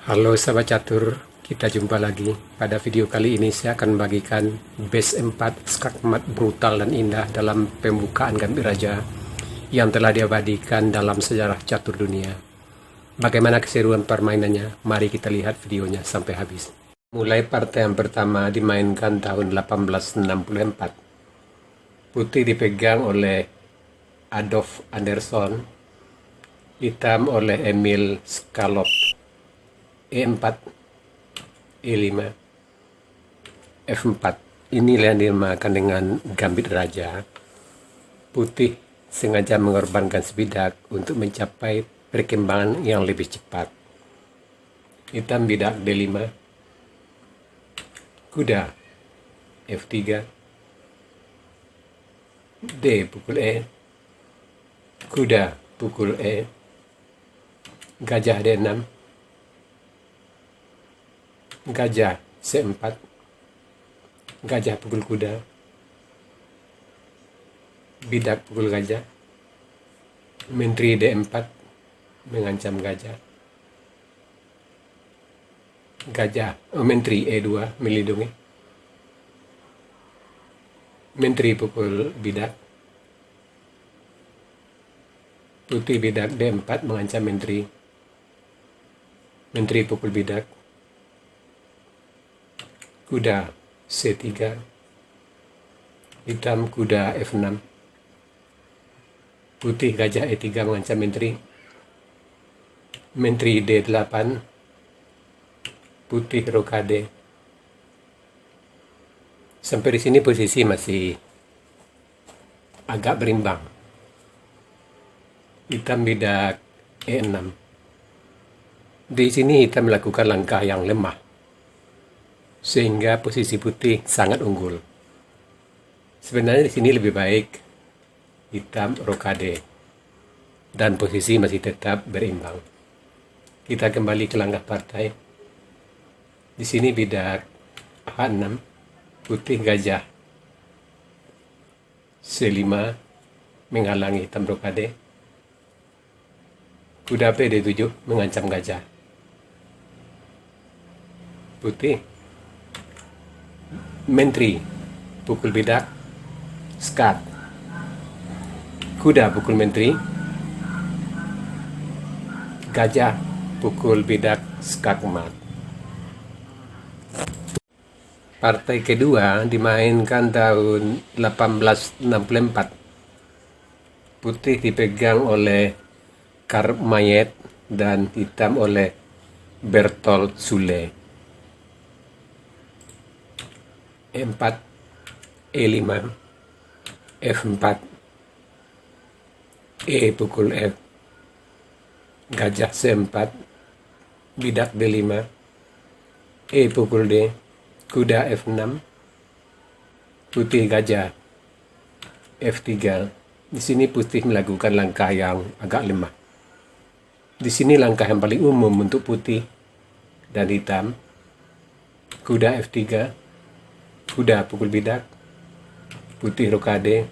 Halo sahabat catur, kita jumpa lagi. Pada video kali ini saya akan membagikan base 4 skakmat brutal dan indah dalam pembukaan Gambit Raja yang telah diabadikan dalam sejarah catur dunia. Bagaimana keseruan permainannya? Mari kita lihat videonya sampai habis. Mulai partai yang pertama dimainkan tahun 1864. Putih dipegang oleh Adolf Anderson, hitam oleh Emil Scallop. E4, E5, F4. Inilah yang dinamakan dengan Gambit Raja. Putih sengaja mengorbankan sebidak untuk mencapai perkembangan yang lebih cepat. Hitam bidak D5, kuda F3, D pukul E, kuda pukul E, gajah D6, gajah C4, gajah pukul kuda, bidak pukul gajah, menteri D4 mengancam gajah, menteri E2 melindungi, menteri pukul bidak, putih bidak D4 mengancam menteri, menteri pukul bidak, kuda C3, hitam kuda F6, putih gajah E3 mengancam menteri, menteri D8, putih rokade. Sampai di sini posisi masih agak berimbang. Hitam bidak E6. Di sini hitam melakukan langkah yang lemah, sehingga posisi putih sangat unggul. Sebenarnya di sini lebih baik hitam rokade dan posisi masih tetap berimbang. Kita kembali ke langkah partai. Di sini bidak H6, putih gajah C5 menghalangi hitam rokade. Kuda PD7 mengancam gajah. Putih menteri pukul bidak skat, kuda pukul menteri, gajah pukul bidak skakmat. Partai kedua dimainkan tahun 1864. Putih dipegang oleh Karl Mayet dan hitam oleh Bertolt Sule. E4, E5, F4, E pukul F, gajah C4, bidak D5, E pukul D, kuda F6, putih gajah F3. Di sini putih melakukan langkah yang agak lemah. Di sini langkah yang paling umum untuk putih dan hitam, kuda F3, kuda pukul bidak, putih rokade,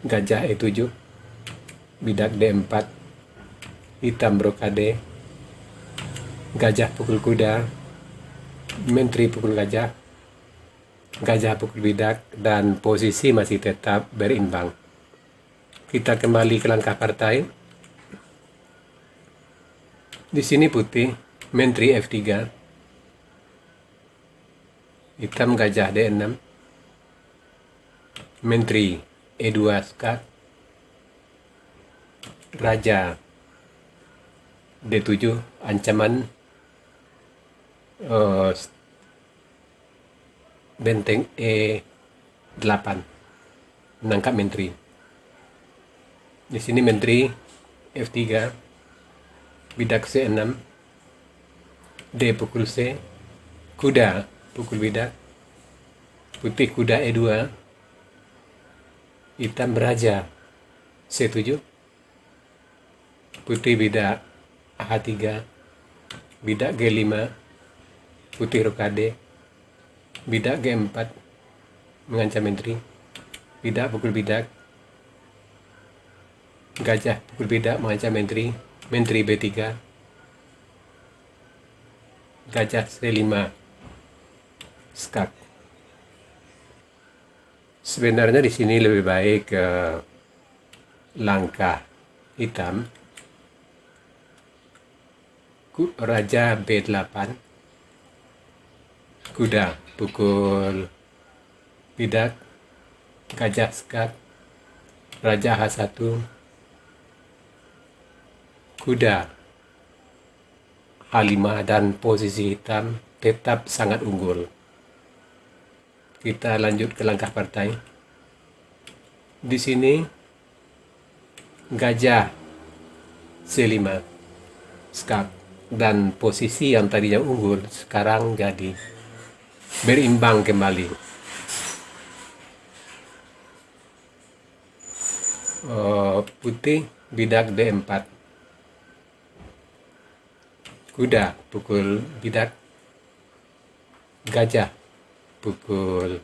gajah E7, bidak D4, hitam rokade, gajah pukul kuda, menteri pukul gajah, gajah pukul bidak, dan posisi masih tetap berimbang. Kita kembali ke langkah partai. Di sini putih menteri F3, hitam gajah D6, menteri E2 skat, raja D7 ancaman benteng E8 menangkap menteri. Di sini menteri F3, bidak C6, D pukul C, kuda pukul bidak, putih kuda E2, hitam raja C7, putih bidak H3, bidak G5, putih rokade, bidak G4 mengancam menteri, bidak pukul bidak, gajah pukul bidak mengancam menteri, menteri B3, gajah C5 skak. Sebenarnya di sini lebih baik langkah hitam, raja B8, kuda pukul bidak, gajah skak, raja H1, kuda H5, dan posisi hitam tetap sangat unggul. Kita lanjut ke langkah partai. Di sini gajah C5 skak, dan posisi yang tadinya unggul sekarang jadi berimbang kembali. Putih bidak D4, kuda pukul bidak, gajah pukul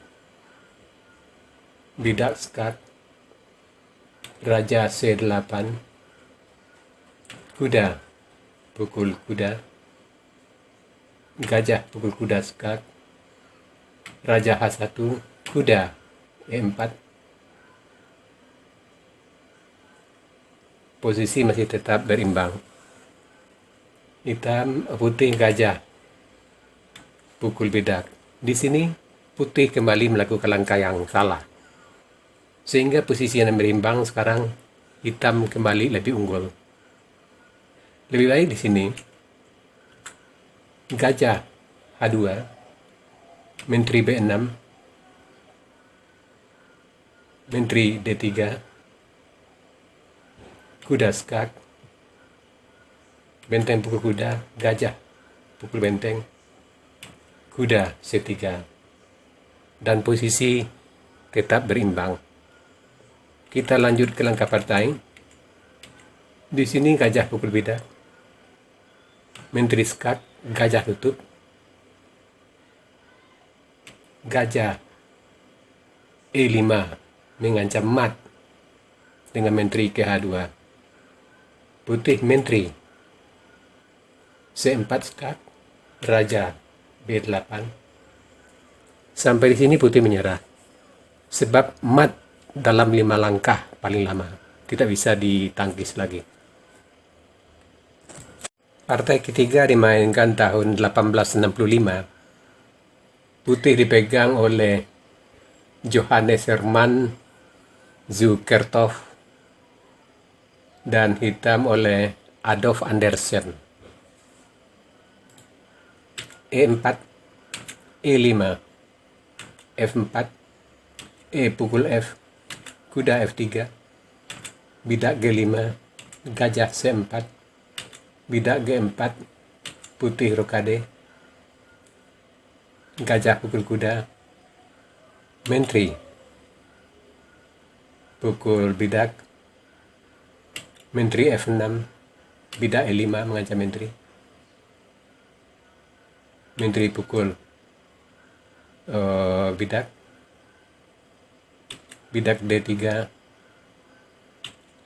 bidak skak, raja C8, kuda pukul kuda, gajah pukul kuda skak, raja H1, kuda E4. Posisi masih tetap berimbang. Hitam, putih, gajah pukul bidak. Di sini putih kembali melakukan langkah yang salah, sehingga posisi yang berimbang sekarang hitam kembali lebih unggul. Lebih baik di sini gajah H2, menteri B6, menteri D3, kuda skak, benteng pukul kuda, gajah pukul benteng, kuda C3, dan posisi tetap berimbang. Kita lanjut ke langkah partai. Di sini gajah pukul bidak, menteri skak, gajah tutup, gajah E5 mengancam mat dengan menteri ke H2, putih menteri C4 skak, raja B8. Sampai di sini putih menyerah, sebab mat dalam 5 langkah paling lama, tidak bisa ditangkis lagi. Partai ketiga dimainkan tahun 1865. Putih dipegang oleh Johannes Hermann Zukertov dan hitam oleh Adolf Andersen. E4, E5, F4, E pukul F, kuda F3, bidak G5, gajah C4, bidak G4, putih rokade, gajah pukul kuda, menteri pukul bidak, menteri F6, bidak E5 mengancam menteri, menteri pukul bidak, bidak D3,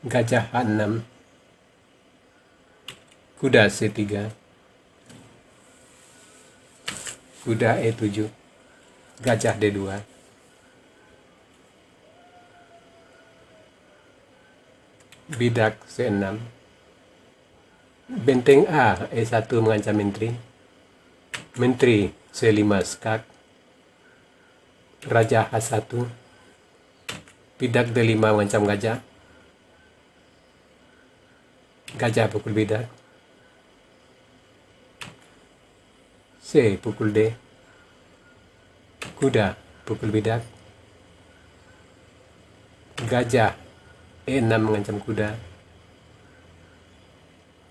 gajah H6, kuda C3, kuda E7, gajah D2, bidak C6, benteng A E1 mengancam menteri, menteri C5 skak, raja H1, bidak D5 mengancam gajah, gajah pukul bidak, C pukul D, kuda pukul bidak, gajah E6 mengancam kuda,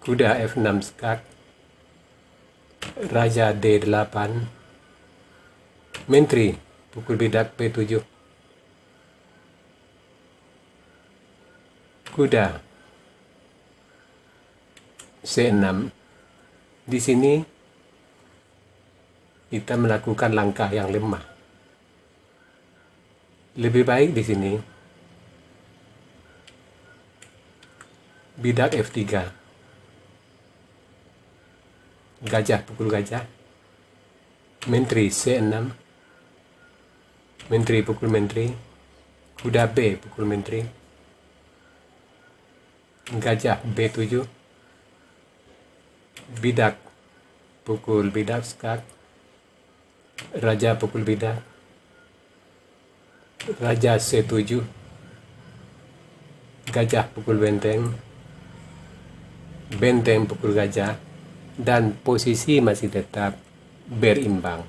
kuda F6 skak, raja D8, menteri pukul bidak P7, kuda C6. Di sini kita melakukan langkah yang lemah. Lebih baik di sini bidak F3, gajah pukul gajah, Menteri C6, menteri pukul menteri, kuda B pukul menteri, gajah B7, bidak pukul bidak skak, raja pukul bidak, raja C7, gajah pukul benteng, benteng pukul gajah, dan posisi masih tetap berimbang.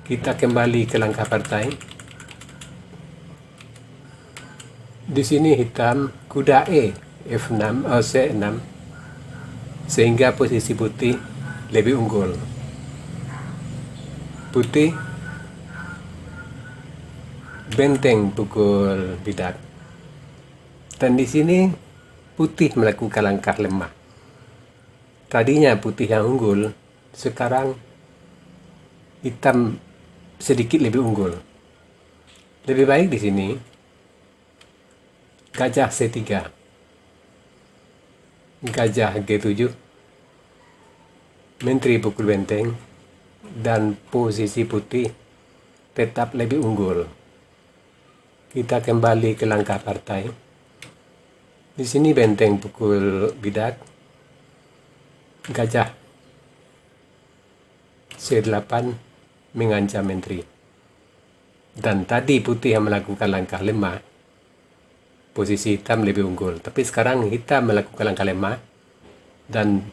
Kita kembali ke langkah partai. Di sini hitam kuda E F6 C6 sehingga posisi putih lebih unggul. Putih benteng pukul bidak. Dan di sini putih melakukan langkah lemah. Tadinya putih yang unggul, sekarang hitam sedikit lebih unggul. Lebih baik di sini gajah C3, gajah G7, menteri pukul benteng, dan posisi putih tetap lebih unggul. Kita kembali ke langkah partai. Di sini benteng pukul bidak, gajah C8 mengancam menteri. Dan tadi putih yang melakukan langkah lemah, posisi hitam lebih unggul. Tapi sekarang hitam melakukan langkah lemah dan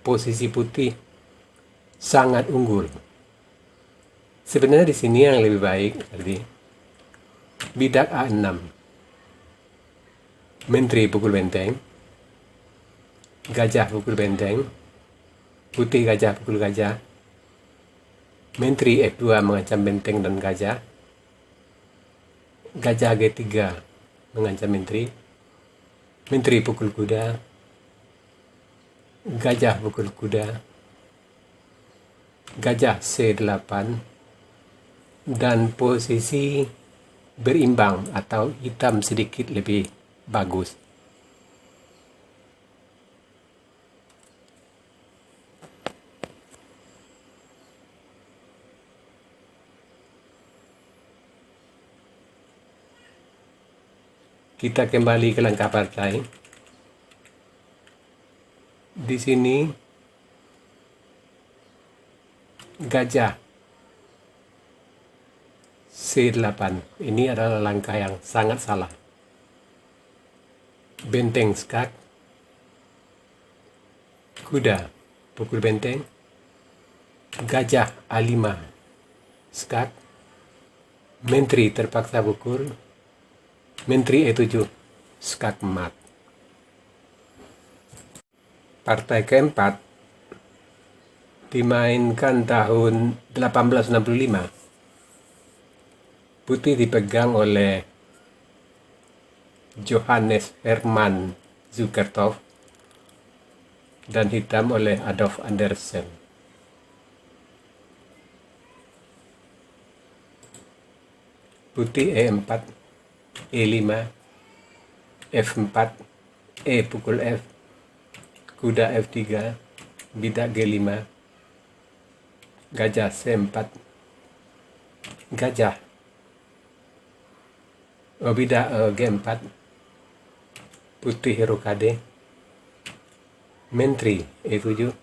posisi putih sangat unggul. Sebenarnya di sini yang lebih baik tadi bidak A6, menteri pukul benteng, gajah pukul benteng, putih gajah pukul gajah, menteri F2 mengancam benteng dan gajah, gajah G3 mengancam menteri, menteri pukul kuda, gajah pukul kuda, gajah C8, dan posisi berimbang atau hitam sedikit lebih bagus. Kita kembali ke langkah partai. Di sini gajah C8. Ini adalah langkah yang sangat salah. Benteng skak, kuda pukul benteng, gajah A5 skak, menteri terpaksa pukul, menteri E7 skak mat. Partai keempat dimainkan tahun 1865. Putih dipegang oleh Johannes Hermann Zukertov dan hitam oleh Adolf Andersen. Putih E4, E5, F4, E pukul F, kuda F3, bidak G5, gajah C4, gajah bidak G4, putih rokade, menteri E7,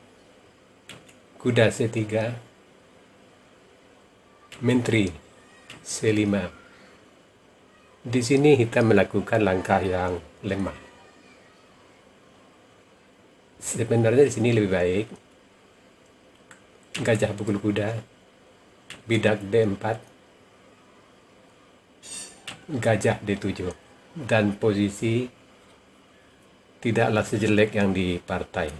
kuda C3, menteri C5. Di sini hitam melakukan langkah yang lemah. Sebenarnya di sini lebih baik gajah pukul kuda, bidak D4, gajah D7, dan posisi tidaklah sejelek yang di partai.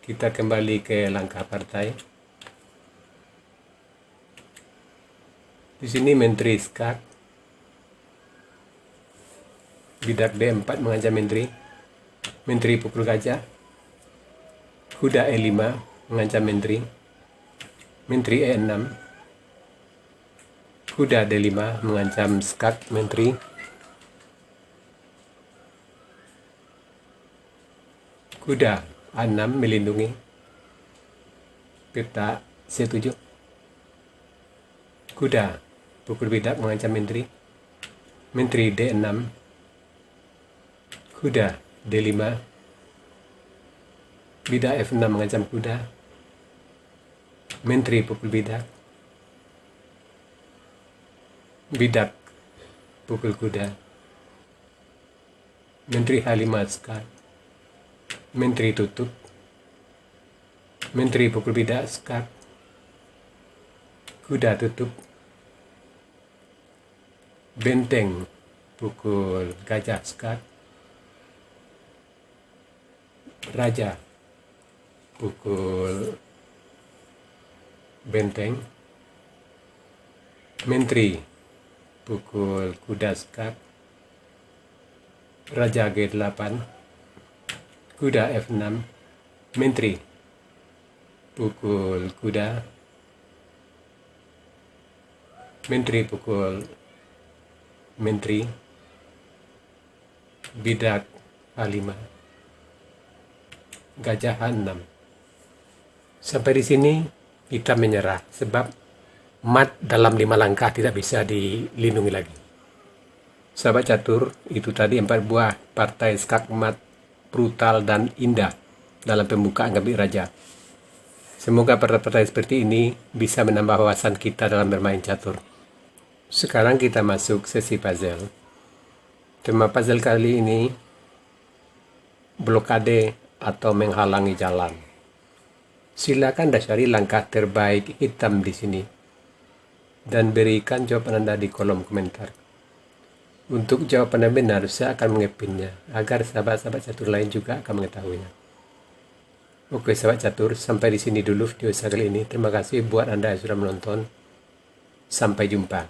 Kita kembali ke langkah partai. Di sini menteri skak, bidak D4 mengancam menteri, menteri pukul gajah, kuda E5 mengancam menteri, menteri E6, kuda D5 mengancam skak menteri, kuda A6 melindungi, Peta C7. Kuda, pukul bidak mengancam menteri. Menteri D6. Kuda D5. Bidak F6 mengancam kuda. Menteri pukul bidak. Bidak pukul kuda. Menteri H5 skak. Menteri tutup. Menteri pukul bidak skak. Kuda tutup. Benteng pukul gajah skak. Raja pukul benteng. Menteri pukul kuda skak. Raja G8. Kuda F6. Menteri pukul kuda. Menteri pukul menteri. Bidak H5. Gajah H6. Sampai di sini kita menyerah sebab mat dalam 5 langkah tidak bisa dilindungi lagi. Sahabat catur, itu tadi 4 buah partai skak mat brutal dan indah dalam pembukaan Gambit Raja. Semoga partai-partai seperti ini bisa menambah wawasan kita dalam bermain catur. Sekarang kita masuk sesi puzzle. Tema puzzle kali ini blokade atau menghalangi jalan. Silakan dasari langkah terbaik hitam di sini dan berikan jawaban Anda di kolom komentar. Untuk jawaban yang benar, saya akan mengepinnya agar sahabat-sahabat catur lain juga akan mengetahuinya. Oke sahabat catur, sampai di sini dulu video saya kali ini. Terima kasih buat Anda yang sudah menonton. Sampai jumpa.